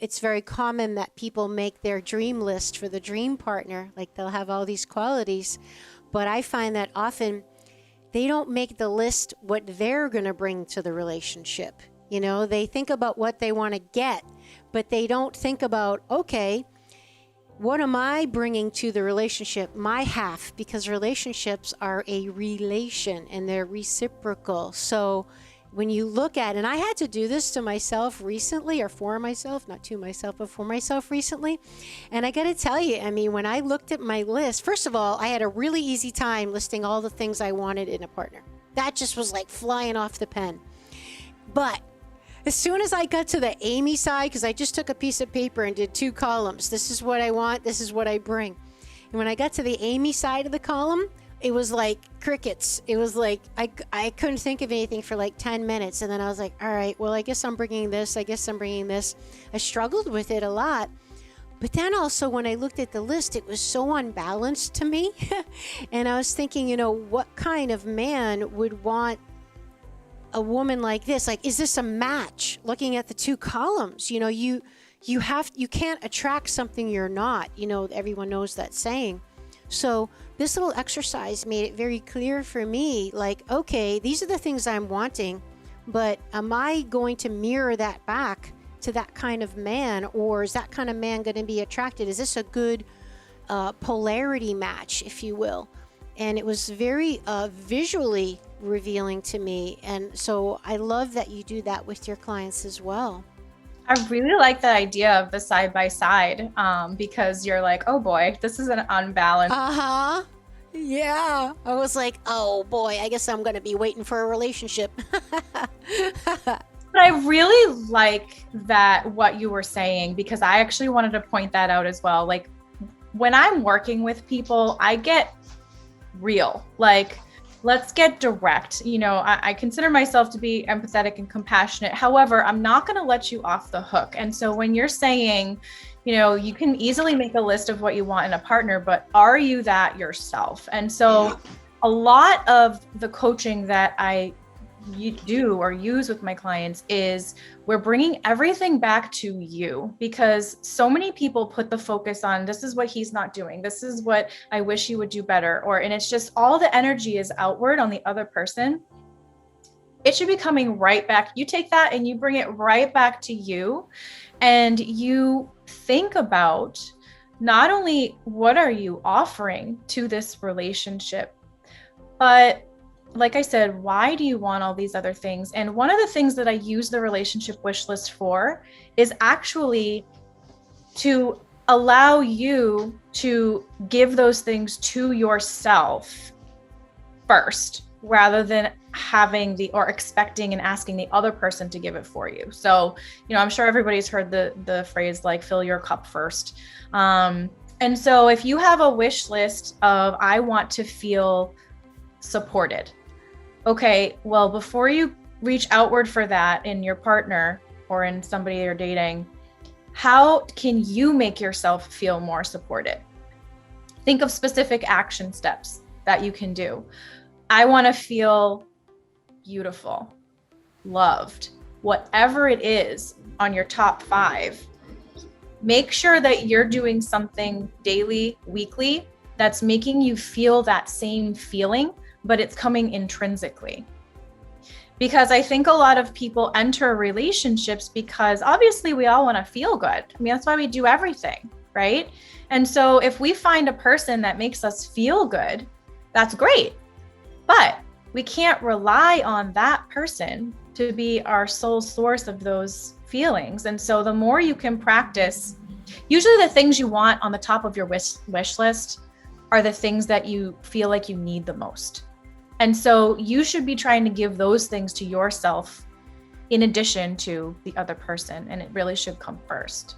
it's very common that people make their dream list for the dream partner. Like they'll have all these qualities, but I find that often they don't make the list what they're going to bring to the relationship. You know, they think about what they want to get, but they don't think about, okay, what am I bringing to the relationship? My half, because relationships are a relation and they're reciprocal. So when you look at, and I had to do this to myself recently, or for myself, not to myself, but for myself recently. And I got to tell you, I mean, when I looked at my list, first of all, I had a really easy time listing all the things I wanted in a partner. That just was like flying off the pen. But as soon as I got to the Amy side, because I just took a piece of paper and did 2 columns. This is what I want. This is what I bring. And when I got to the Amy side of the column, it was like crickets. It was like I couldn't think of anything for like 10 minutes. And then I was like, all right, well, I guess I'm bringing this. I guess I'm bringing this. I struggled with it a lot. But then also when I looked at the list, it was so unbalanced to me. And I was thinking, you know, what kind of man would want a woman like this? Like, is this a match? Looking at the 2 columns, you know, you can't attract something you're not. You know, everyone knows that saying. So this little exercise made it very clear for me, like, okay, these are the things I'm wanting, but am I going to mirror that back to that kind of man, or is that kind of man going to be attracted? Is this a good polarity match, if you will? And it was very visually revealing to me. And so I love that you do that with your clients as well. I really like the idea of the side by side, because you're like, oh boy, this is an unbalanced. Yeah. I was like, oh boy, I guess I'm going to be waiting for a relationship. But I really like that what you were saying, because I actually wanted to point that out as well. Like when I'm working with people, I get real. Like, let's get direct. You know, I consider myself to be empathetic and compassionate. However, I'm not going to let you off the hook. And so when you're saying, you know, you can easily make a list of what you want in a partner, but are you that yourself? And so a lot of the coaching that you do or use with my clients is we're bringing everything back to you, because so many people put the focus on, this is what he's not doing, this is what I wish he would do better, and it's just all the energy is outward on the other person. It should be coming right back. You take that and you bring it right back to you, and you think about not only what are you offering to this relationship, but like I said, why do you want all these other things? And one of the things that I use the relationship wish list for is actually to allow you to give those things to yourself first, rather than having or expecting and asking the other person to give it for you. So, you know, I'm sure everybody's heard the phrase like fill your cup first. And so if you have a wish list of, I want to feel supported. Okay, well, before you reach outward for that in your partner or in somebody you're dating, how can you make yourself feel more supported? Think of specific action steps that you can do. I want to feel beautiful, loved, whatever it is on your top 5. Make sure that you're doing something daily, weekly, that's making you feel that same feeling, but it's coming intrinsically. Because I think a lot of people enter relationships because obviously we all want to feel good. I mean, that's why we do everything, right? And so if we find a person that makes us feel good, that's great. But we can't rely on that person to be our sole source of those feelings. And so the more you can practice, usually the things you want on the top of your wish list are the things that you feel like you need the most. And so you should be trying to give those things to yourself in addition to the other person, and it really should come first.